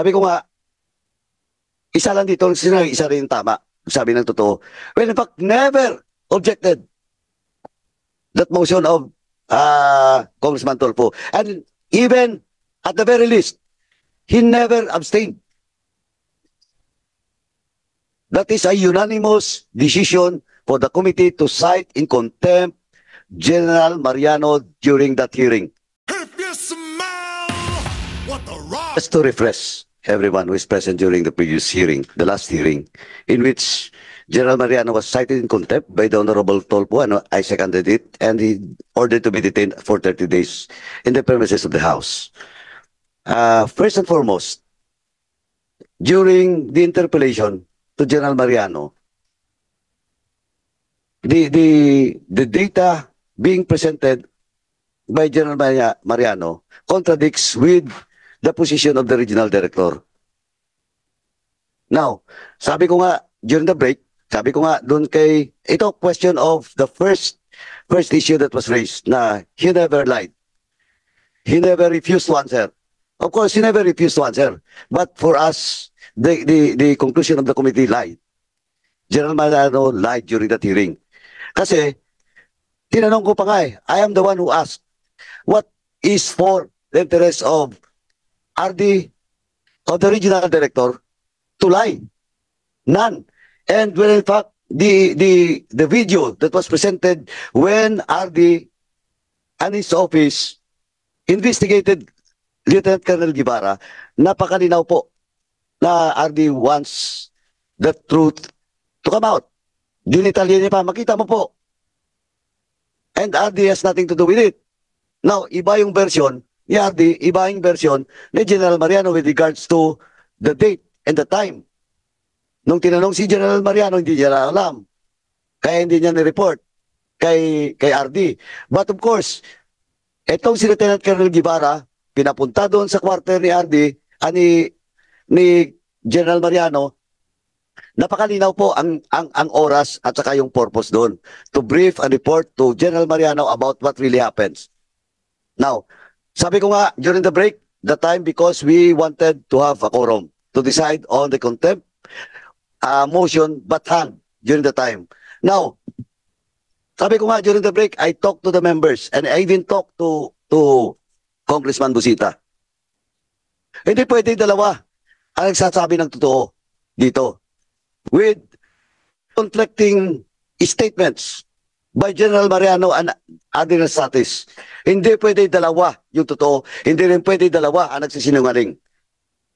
Sabi ko nga, isa lang dito, isa rin tama. Sabi ng totoo. Well, in fact, never objected that motion of Congressman Tulfo. And even at the very least, he never abstained. That is a unanimous decision for the committee to cite in contempt General Mariano during that hearing. If you smell what the rock Just to refresh everyone who is present during the previous hearing, the last hearing, in which General Mariano was cited in contempt by the Honorable Tolpo, and I seconded it, and he ordered to be detained for 30 days in the premises of the House. First and foremost, during the interpellation to General Mariano, the data being presented by General Mariano contradicts with the position of the regional director. Now, sabi ko nga during the break, sabi ko nga doon kay, ito question of the first issue that was raised na he never lied. He never refused to answer. Of course, he never refused to answer. But for us, the conclusion of the committee lied. General Mariano lied during that hearing. Kasi, tinanong ko pa nga I am the one who asked, what is for the interest of RD, of the regional director, to lie? None. And when in fact, the video that was presented when RD and his office investigated Lieutenant Colonel Guevara, napakalinaw po na RD wants the truth to come out. Dinitalya niya pa, makita mo po. And RD has nothing to do with it. Now, iba yung version ni RD, iba yung version ni General Mariano with regards to the date and the time. Nung tinanong si General Mariano, hindi niya alam. Kaya hindi niya ni-report kay RD. But of course, etong si Lieutenant Colonel Guevara, pinapunta doon sa quarter ni RD, ni General Mariano, napakalinaw po ang oras at saka yung purpose doon to brief and report to General Mariano about what really happens. Now, sabi ko nga during the break, the time because we wanted to have a quorum to decide on the contempt motion but hand during the time. Now, sabi ko nga during the break, I talked to the members and I even talked to Congressman Busita. Hindi pwede dalawa ang nagsasabi ng totoo dito with conflicting statements by General Mariano and Adrian Satis. Hindi pwede dalawa yung totoo. Hindi rin pwede dalawa ang nagsisinungaling.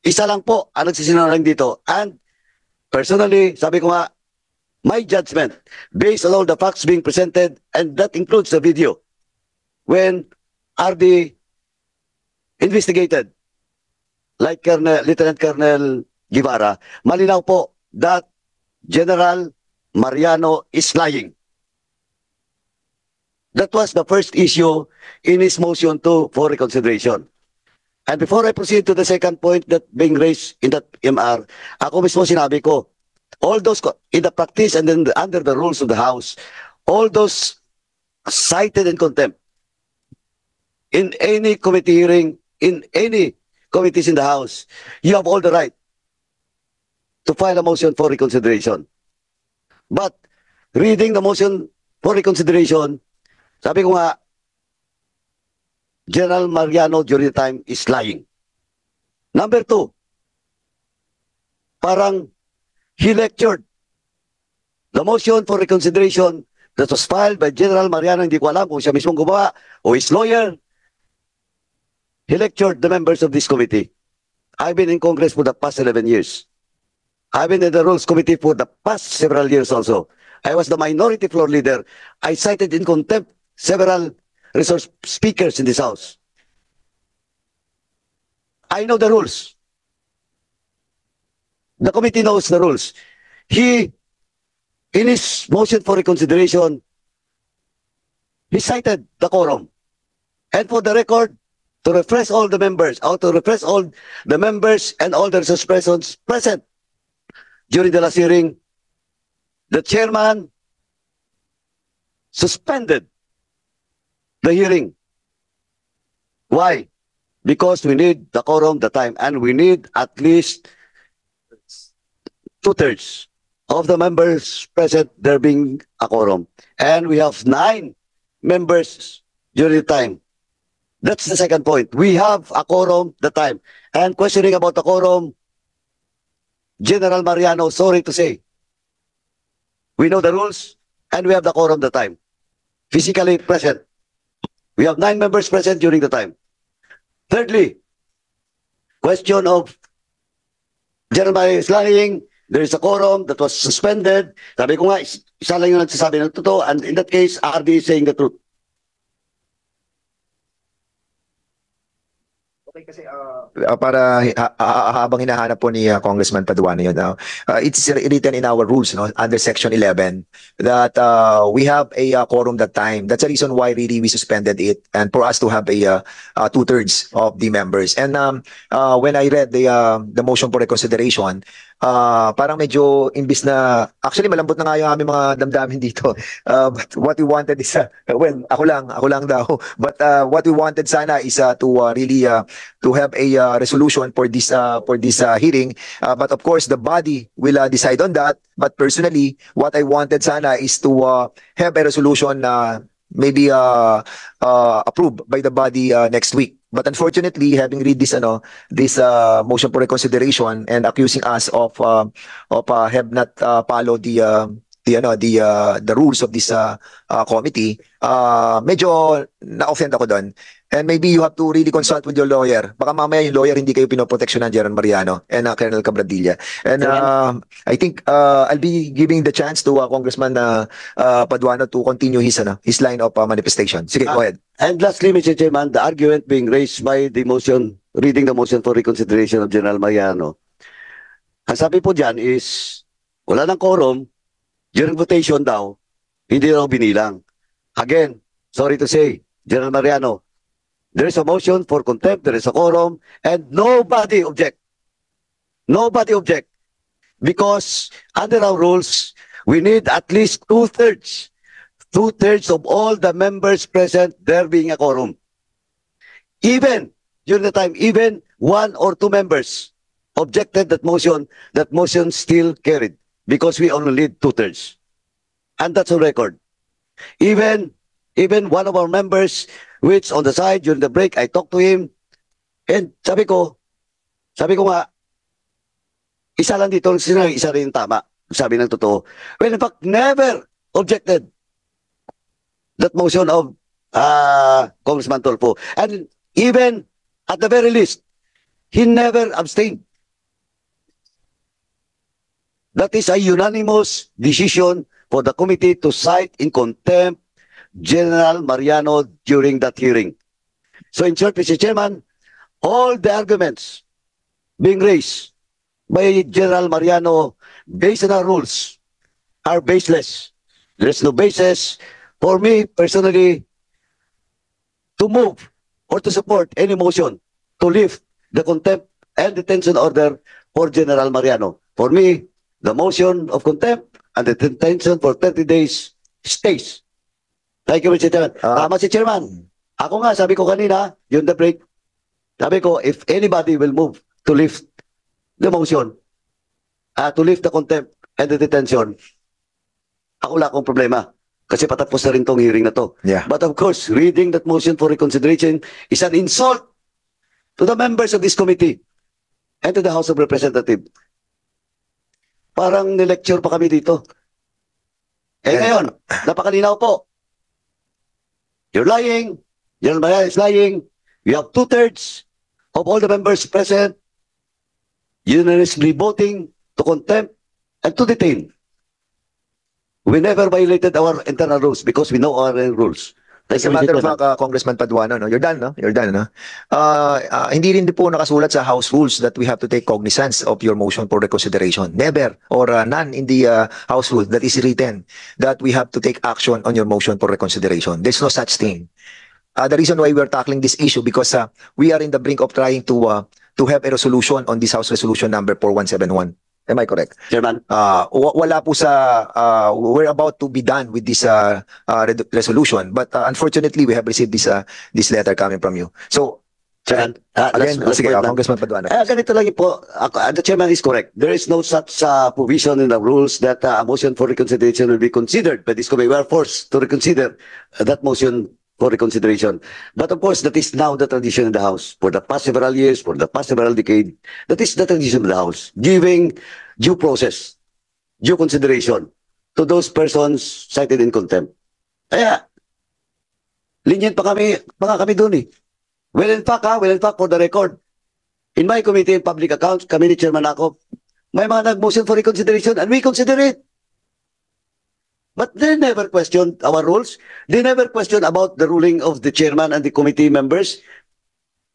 Isa lang po ang nagsisinungaling dito. And personally, sabi ko nga, my judgment, based on all the facts being presented, and that includes the video, when RD investigated, like Lieutenant Colonel Guevara, malinaw po that General Mariano is lying. That was the first issue in his motion for reconsideration. And before I proceed to the second point that being raised in that MR, ako mismo sinabi ko, all those in the practice and then under the rules of the House, all those cited in contempt in any committee hearing, in any committees in the House, you have all the right to file a motion for reconsideration. But reading the motion for reconsideration, sabi ko nga, General Mariano during the time is lying. Number two, parang he lectured the motion for reconsideration that was filed by General Mariano, hindi ko alam kung siya mismong gumawa o his lawyer. He lectured the members of this committee. I've been in Congress for the past 11 years. I've been in the Rules Committee for the past several years also. I was the minority floor leader. I cited in contempt several resource speakers in this House. I know the rules. The committee knows the rules. He, in his motion for reconsideration, he cited the quorum. And for the record, to refresh all the members, or to refresh all the members and all the resource persons present during the last hearing, the chairman suspended the hearing. Why? because we need the quorum, the time, and we need at least two-thirds of the members present, there being a quorum. And we have 9 members during the time. That's the second point. We have a quorum, the time. And questioning about the quorum, General Mariano, sorry to say, we know the rules and we have the quorum, the time. Physically present. We have 9 members present during the time. Thirdly, question of General Mariano is lying. There is a quorum that was suspended. Sabi ko nga, isa lang yung nagsasabi ng totoo. And in that case, RD is saying the truth. Okay, kasi para habang hinahanap po ni Congressman Paduano yun, it's written in our rules, no, under Section 11 that we have a quorum that time. That's the reason why really we suspended it, and for us to have a two-thirds of the members. And when I read the motion for reconsideration, parang medyo imbis na, actually malambot na nga yung aming mga damdamin dito. But what we wanted is, well, ako lang daw. But what we wanted sana is to really to have a resolution for this hearing. But of course, the body will decide on that. But personally, what I wanted sana is to have a resolution maybe approved by the body next week. But unfortunately, having read this motion for reconsideration and accusing us of have not followed the rules of this committee, medyo na-offend ako doon. And maybe you have to really consult with your lawyer. Baka mamaya yung lawyer hindi kayo pinoproteksyonan, General Mariano and Colonel Cabradilla. And I think I'll be giving the chance to Congressman Paduano to continue his line of manifestation. Sige, go ahead. And lastly, Mr. Chairman, the argument being raised by the motion, reading the motion for reconsideration of General Mariano, ang sabi po dyan is, wala ng quorum, during votation daw, hindi daw binilang. Again, sorry to say, General Mariano, there is a motion for contempt, there is a quorum, and nobody object. Nobody object. Because under our rules, we need at least two-thirds. Two-thirds of all the members present, there being a quorum. Even, during the time, even 1 or 2 members objected that motion still carried. Because we only need two-thirds. And that's on record. Even one of our members, which on the side during the break, I talked to him, and sabi ko nga, isa lang dito, isa rin tama. Sabi ng totoo. Well, in fact, never objected that motion of Congressman Tulfo. And even at the very least, he never abstained. That is a unanimous decision for the committee to cite in contempt General Mariano during that hearing. So in short, Mr. Chairman, all the arguments being raised by General Mariano based on our rules are baseless. There's no basis for me personally to move or to support any motion to lift the contempt and detention order for General Mariano. For me, the motion of contempt and the detention for 30 days stays. Thank you, Mr. Chairman. Mr. Chairman, ako nga, sabi ko kanina, during the break, sabi ko, if anybody will move to lift the motion, to lift the contempt and the detention, ako wala akong problema. Kasi patapos na rin tong hearing na to. Yeah. But of course, reading that motion for reconsideration is an insult to the members of this committee and to the House of Representatives. Parang nilecture pa kami dito. Eh ngayon, napakalinaw po. You're lying. General Mariano is lying. We have two-thirds of all the members present unanimously voting to contempt and to detain. We never violated our internal rules because we know our rules. As a matter of fact, Congressman Paduano, no? You're done, no? You're done, no? Hindi rin po nakasulat sa House rules that we have to take cognizance of your motion for reconsideration. Never, or none in the House rules that is written that we have to take action on your motion for reconsideration. There's no such thing. The reason why we're tackling this issue because we are in the brink of trying to have a resolution on this House Resolution number 4171. Am I correct? Chairman. Wala po sa, we're about to be done with this resolution, but unfortunately, we have received this letter coming from you. So, Chairman, Again, last sige, point lang. Congressman Paduano. Ganito lang po, the chairman is correct. There is no such provision in the rules that a motion for reconsideration will be considered by this committee. We are forced to reconsider that motion for reconsideration. But of course, that is now the tradition in the House. For the past several years, for the past several decades, that is the tradition in the House. Giving due process, due consideration to those persons cited in contempt. Kaya, lenient pa kami dun eh. Well, in fact, for the record, in my committee in public accounts, kami ni Chairman ako, may mga nag-motion for reconsideration and we consider it. But they never questioned our rules. They never questioned about the ruling of the chairman and the committee members.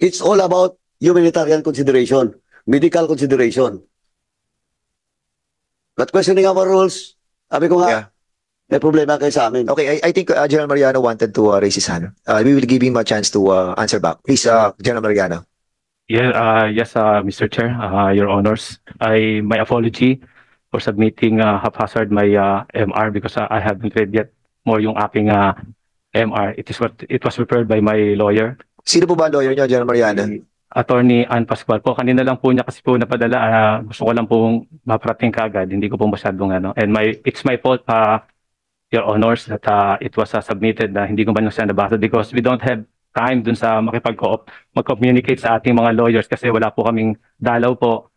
It's all about humanitarian consideration, medical consideration. But questioning our rules, sabi ko nga, Yeah. may problema kayo sa amin. Okay, I think General Mariano wanted to raise his hand. We will give him a chance to answer back. Please, General Mariano. Yes, Mr. Chair, Your Honors. My apology for submitting haphazard my MR because I haven't read yet more yung aking MR. It was prepared by my lawyer, Sino po ba ang lawyer niyo, General Mariano? Attorney Ann Pascual po. Kanina lang po niya kasi po napadala. Gusto ko lang pong maparating kagad. Hindi ko po masyadong and it's my fault, Your Honors, that it was submitted na hindi ko man lang siya nabasa because we don't have time dun sa mag-communicate sa ating mga lawyers kasi wala po kaming dalaw po.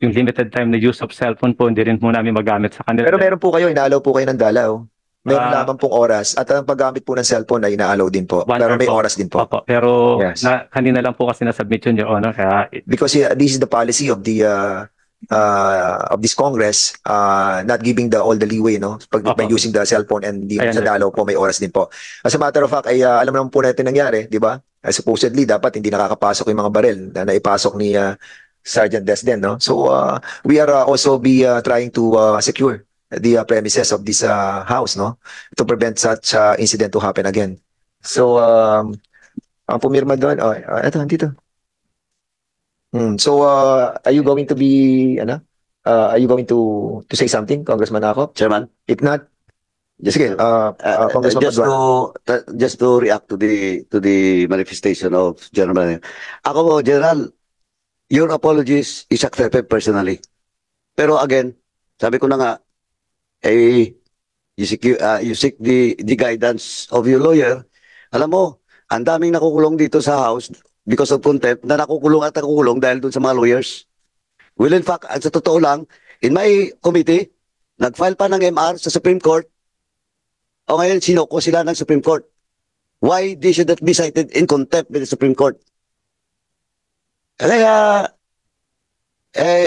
Yung limited time na use of cellphone po, hindi rin po namin magamit sa kanila. Pero meron po kayo, inaalaw po kayo ng dalaw. Meron Ah. lamang pong oras at ang paggamit po ng cellphone ay inaalaw din po. 1 Pero hour may po. oras din po. Opo, pero Yes. kanina lang po kasi na-submit yun, Your Honor. Kaya Because this is the policy of this Congress, not giving all the leeway, no? By Opo. using the cellphone and Ayan. sa dalaw po may oras din po. As a matter of fact, ay alam naman po natin nangyari, di ba? Supposedly dapat hindi nakakapasok yung mga baril na naipasok ni Sergeant Desden, no? So we are also trying to secure the premises of this house, no? To prevent such incident to happen again. So ang pumirma doon, eto dito. So are you going to be are you going to say something, Congressman Ako? Chairman? If not, sige, Uh, Congressman just Paduano. just to react to the manifestation of General Mariano. Ako po, General, your apologies is accepted personally. Pero again, sabi ko na nga, you seek the guidance of your lawyer. Alam mo, ang daming nakukulong dito sa House because of contempt na nakukulong at nakukulong dahil dun sa mga lawyers. Well, in fact, sa totoo lang, in my committee, nag-file pa ng MR sa Supreme Court. O ngayon, sinoko sila ng Supreme Court. Why they should not be cited in contempt by the Supreme Court? Kaya,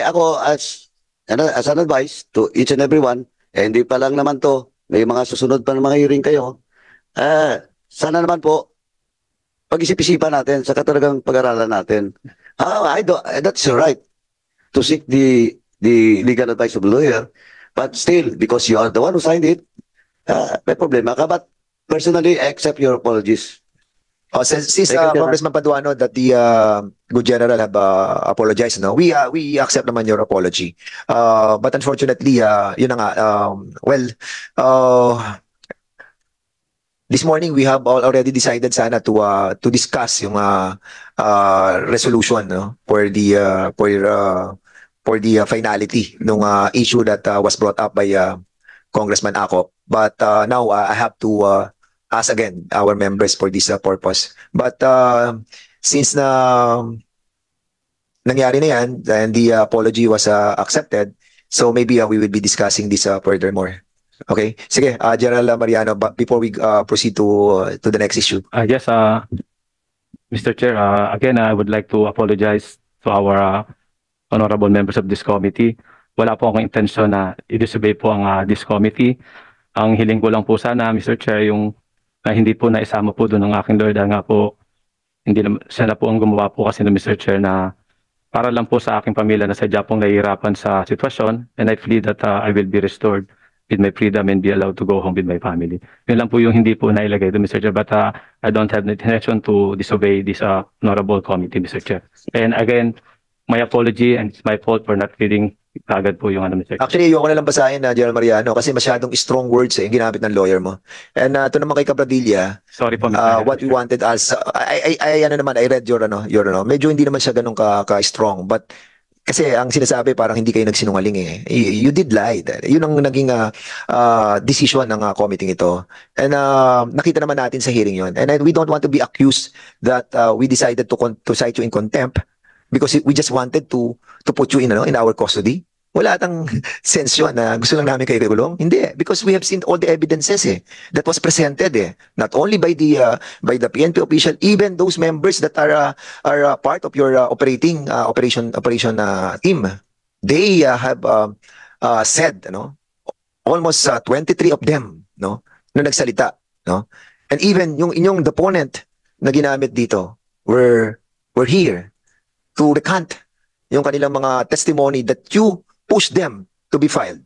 ako as an advice to each and everyone, hindi pa lang naman to, may mga susunod pa ng mga hearing kayo, sana naman po, pag-isip-isipan natin, saka talagang pag-aralan natin. That's your right to seek the legal advice of a lawyer, but still, because you are the one who signed it, may problema ka, but personally, I accept your apologies. Since Thank you, General. Congressman Paduano that the good general have apologized, no? We accept naman your apology. But unfortunately, yun na nga, this morning we have already decided sana to discuss yung resolution, no, for the finality nung issue that was brought up by Congressman Ako. But now I have to ask again our members for this purpose. But since nangyari na yan and the apology was accepted, so maybe we will be discussing this furthermore. Okay? Sige, General Mariano, but before we proceed to the next issue. yes, Mr. Chair, again, I would like to apologize to our honorable members of this committee. Wala po akong intensyon na i-disobey po ang this committee. Ang hiling ko lang po sana, Mr. Chair, yung hindi po naisama po doon ng aking lawyer dahil nga po hindi na, siya na po ang gumawa po kasi ng Mr. Chair na para lang po sa aking pamilya na sadya pong nahihirapan sa sitwasyon, and I plead that I will be restored with my freedom and be allowed to go home with my family. Yun lang po yung hindi po nailagay doon, Mr. Chair, but I don't have the intention to disobey this honorable committee, Mr. Chair. And again, my apology, and it's my fault for not reading kaagad po yung ano, Mr. Chair. Actually, ayoko na lang basahin na General Mariano kasi masyadong strong words yung ginamit ng lawyer mo. And ito naman kay Cabradilla, Sorry po, Mr. what we wanted as ano naman, I read your medyo hindi naman siya ganun ka strong, but kasi ang sinasabi parang hindi kayo nagsinungaling eh. You did lie. Yun ang naging decision ng committee ito. And nakita naman natin sa hearing yun. And we don't want to be accused that we decided to cite you in contempt because we just wanted to put you in our custody. Wala atang sense yun na gusto lang namin kayo kulong. Hindi, because we have seen all the evidences that was presented not only by the PNP official, even those members that are part of your operation team. They have said almost 23 of them na nagsalita, and even yung inyong deponent na ginamit dito were here to recant yung kanilang mga testimony that you push them to be filed.